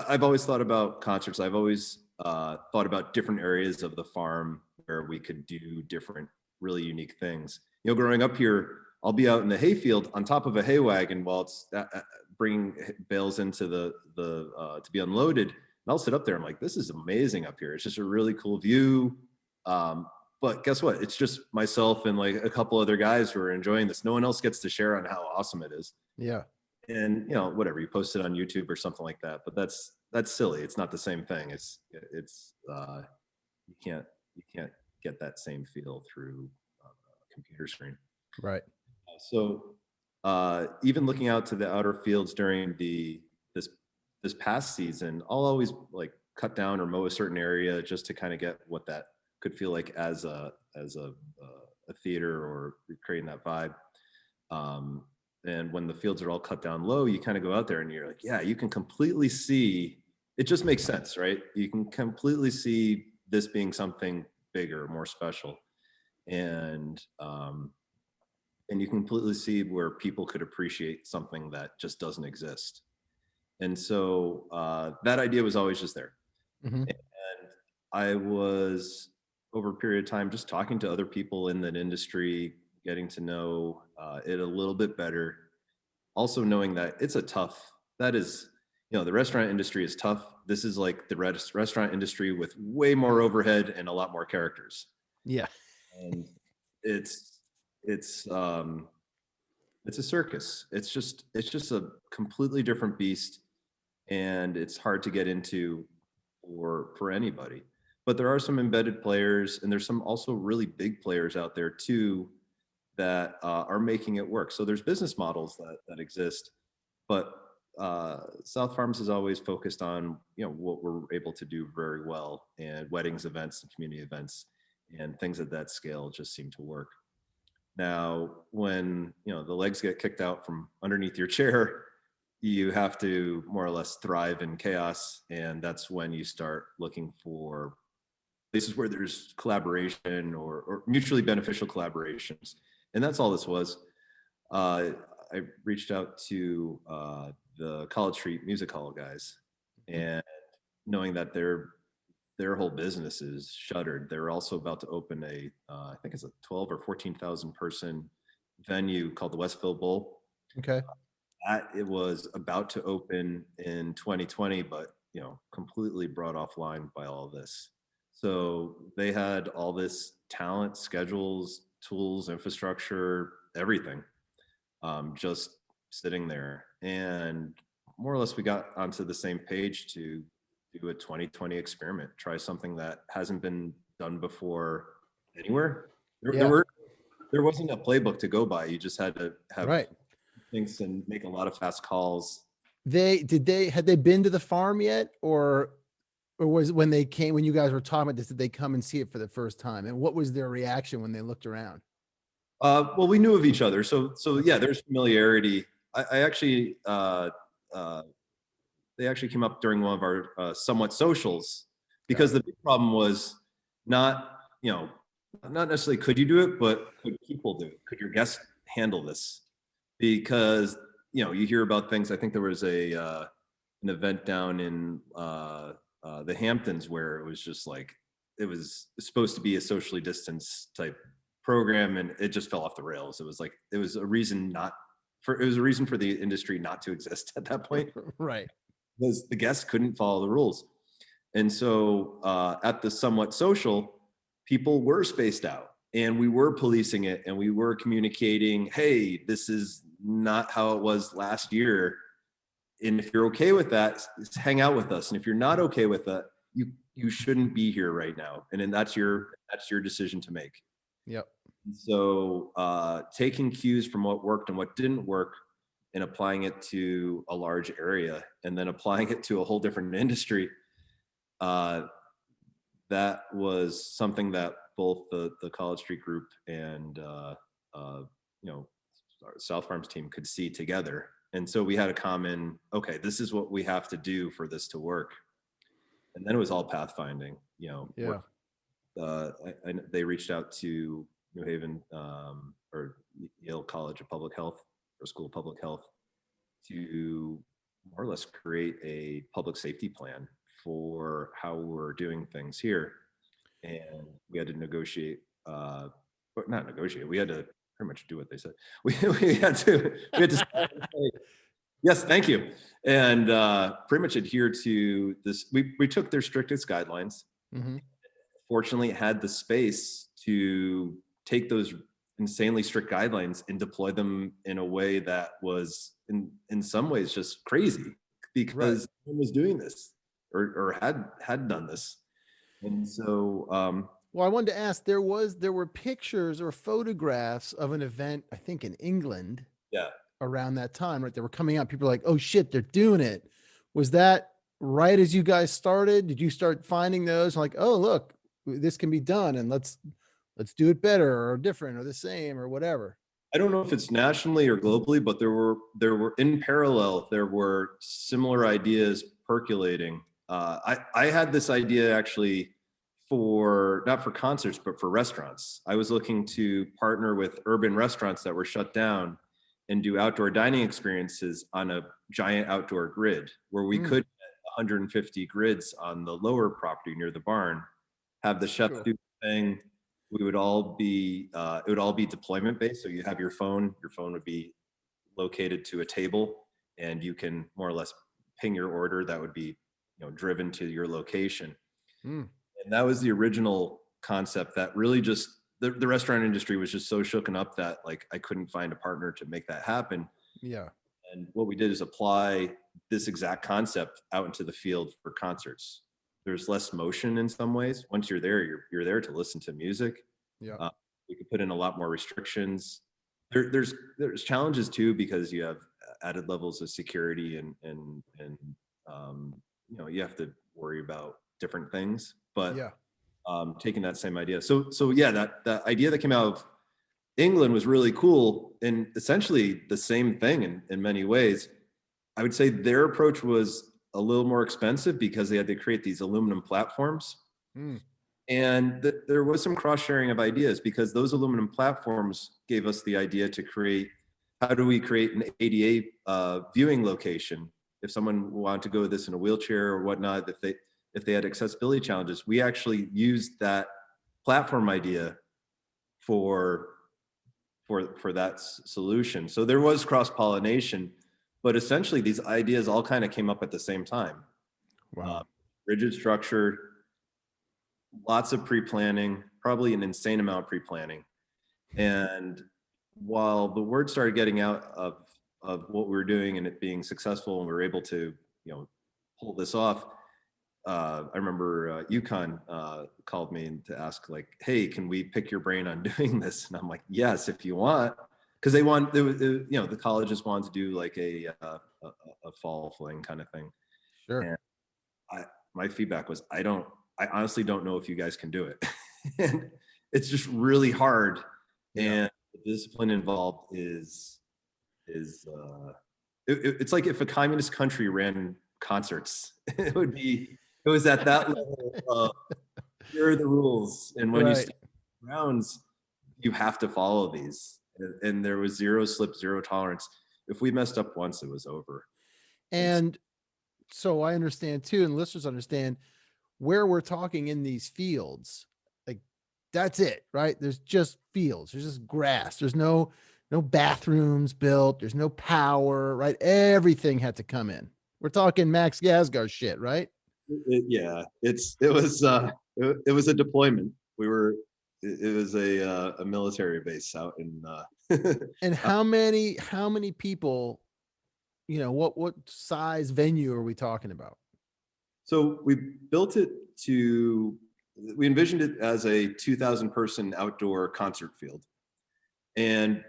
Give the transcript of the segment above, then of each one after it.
I've always thought about concerts. I've always thought about different areas of the farm where we could do different, really unique things. You know, growing up here, I'll be out in the hayfield on top of a hay wagon while it's bringing bales into the to be unloaded. And I'll sit up there. I'm like, this is amazing up here. It's just a really cool view. But guess what? It's just myself and like a couple other guys who are enjoying this. No one else gets to share on how awesome it is. Yeah. And you know, whatever, you post it on YouTube or something like that. But that's silly. It's not the same thing. It's you can't get that same feel through a computer screen. Right. So even looking out to the outer fields during this past season, I'll always like cut down or mow a certain area just to kind of get what that could feel like as a theater or creating that vibe. And when the fields are all cut down low, you kind of go out there and you're like, yeah, you can completely see, it just makes sense, right? You can completely see this being something bigger, more special. And you can completely see where people could appreciate something that just doesn't exist. And so that idea was always just there. Mm-hmm. And I was, over a period of time, just talking to other people in that industry, getting to know it a little bit better. Also knowing that it's that is, you know, the restaurant industry is tough. This is like the restaurant industry with way more overhead and a lot more characters. Yeah. And it's a circus. It's just a completely different beast, and it's hard to get into for anybody. But there are some embedded players, and there's some also really big players out there too that are making it work. So there's business models that exist, but South Farms is always focused on, you know, what we're able to do very well, and weddings, events, and community events, and things at that scale just seem to work. Now, when, you know, the legs get kicked out from underneath your chair, you have to more or less thrive in chaos, and that's when you start looking for places where there's collaboration or mutually beneficial collaborations. And that's all this was. I reached out to the College Street Music Hall guys, and knowing that their whole business is shuttered. They're also about to open I think it's a 12 or 14,000 person venue called the Westville Bowl. Okay. It was about to open in 2020, but, you know, completely brought offline by all this. So they had all this talent, schedules, tools, infrastructure, everything, just sitting there. And more or less, we got onto the same page to do a 2020 experiment, try something that hasn't been done before anywhere. There wasn't a playbook to go by. You just had to have things and make a lot of fast calls. Had they been to the farm yet, or was it when you guys were talking about this, did they come and see it for the first time? And what was their reaction when they looked around? Well, we knew of each other, so yeah, there's familiarity. I actually they actually came up during one of our somewhat socials, because the big problem was not necessarily could you do it, but could people do it? Could your guests handle this? Because, you know, you hear about things. I think there was an event down in the Hamptons where it was just like, it was supposed to be a socially distanced type program, and it just fell off the rails. It was like, it was a reason for the industry not to exist at that point. Right. Because the guests couldn't follow the rules. And so at the somewhat social, people were spaced out, and we were policing it, and we were communicating, hey, this is not how it was last year. And if you're okay with that, hang out with us. And if you're not okay with that, you shouldn't be here right now. And then that's your decision to make. Yep. So taking cues from what worked and what didn't work, and applying it to a large area, and then applying it to a whole different industry, that was something that both the College Street group and our South Farms team could see together. And so we had a common, okay, this is what we have to do for this to work. And then it was all pathfinding, you know. Yeah. They reached out to New Haven or Yale College of Public Health, or School of Public Health, to more or less create a public safety plan for how we're doing things here. And we had to negotiate, but not negotiate. We had to pretty much do what they said. We had to say, yes, thank you, and pretty much adhere to this. We took their strictest guidelines. Mm-hmm. Fortunately, had the space to take those insanely strict guidelines and deploy them in a way that was in some ways just crazy, because Right. no one was doing this or had done this. And so Well, I wanted to ask, there were pictures or photographs of an event, I think in England yeah, around that time, right? They were coming out. People were like, oh shit, they're doing it. Was that right as you guys started? Did you start finding those like, oh, look, this can be done and let's do it better or different or the same or whatever? I don't know if it's nationally or globally, but there were in parallel, there were similar ideas percolating. I had this idea actually for not for concerts, but for restaurants. I was looking to partner with urban restaurants that were shut down and do outdoor dining experiences on a giant outdoor grid where we Mm, could get 150 grids on the lower property near the barn, have the chef cool. do the thing. We would all be it would all be deployment based. So you have your phone would be located to a table, and you can more or less ping your order that would be driven to your location. Mm, And that was the original concept that really just the restaurant industry was just so shooken up that like I couldn't find a partner to make that happen. yeah. And what we did is apply this exact concept out into the field for concerts. There's less motion in some ways. Once you're there, you're there to listen to music. Yeah. Uh, we could put in a lot more restrictions. There's challenges too, because you have added levels of security and you have to worry about different things. But Yeah. taking that same idea, so yeah, that idea that came out of England was really cool, and essentially the same thing in many ways. I would say their approach was a little more expensive because they had to create these aluminum platforms. Mm, And there was some cross sharing of ideas, because those aluminum platforms gave us the idea to create, how do we create an ADA viewing location? If someone wanted to go with this in a wheelchair or whatnot, if they had accessibility challenges, we actually used that platform idea for that solution. So there was cross pollination, but essentially these ideas all kind of came up at the same time. wow. Rigid structure, lots of pre-planning, probably an insane amount of pre-planning. And while the word started getting out of what we were doing and it being successful, and we were able to pull this off, I remember UConn called me to ask like, hey, can we pick your brain on doing this? And I'm like, yes, if you want, because the colleges wanted to do like a fall fling kind of thing. Sure. And my feedback was, I honestly don't know if you guys can do it. And it's just really hard. Yeah. And the discipline involved is it's like if a communist country ran concerts, it was at that level of here are the rules. And when you Right. start rounds, you have to follow these. And there was zero slip, zero tolerance. If we messed up once, it was over. And so I understand too, and listeners understand where we're talking in these fields. Like that's it, right? There's just fields. There's just grass. There's no bathrooms built. There's no power, right? Everything had to come in. We're talking Max Gasgar shit, right? It was a deployment. It was a military base out in And how many people, what size venue are we talking about? so we envisioned it as a 2,000 person outdoor concert field. And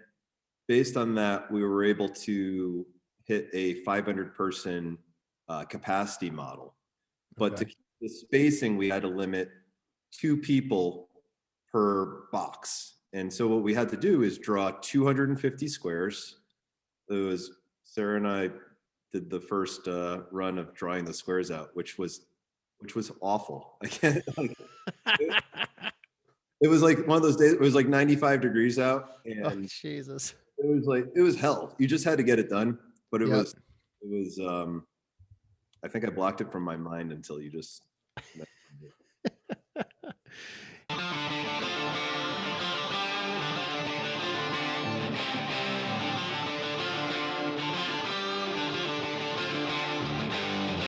based on that, we were able to hit a 500 person capacity model. But to Okay. keep the spacing, we had to limit 2 people per box. And so what we had to do is draw 250 squares. It was Sarah and I did the first run of drawing the squares out, which was awful. I can't. It was like one of those days. It was like 95 degrees out, Oh, and Jesus. it was hell. You just had to get it done, but it Yep. was I think I blocked it from my mind until you just mentioned it.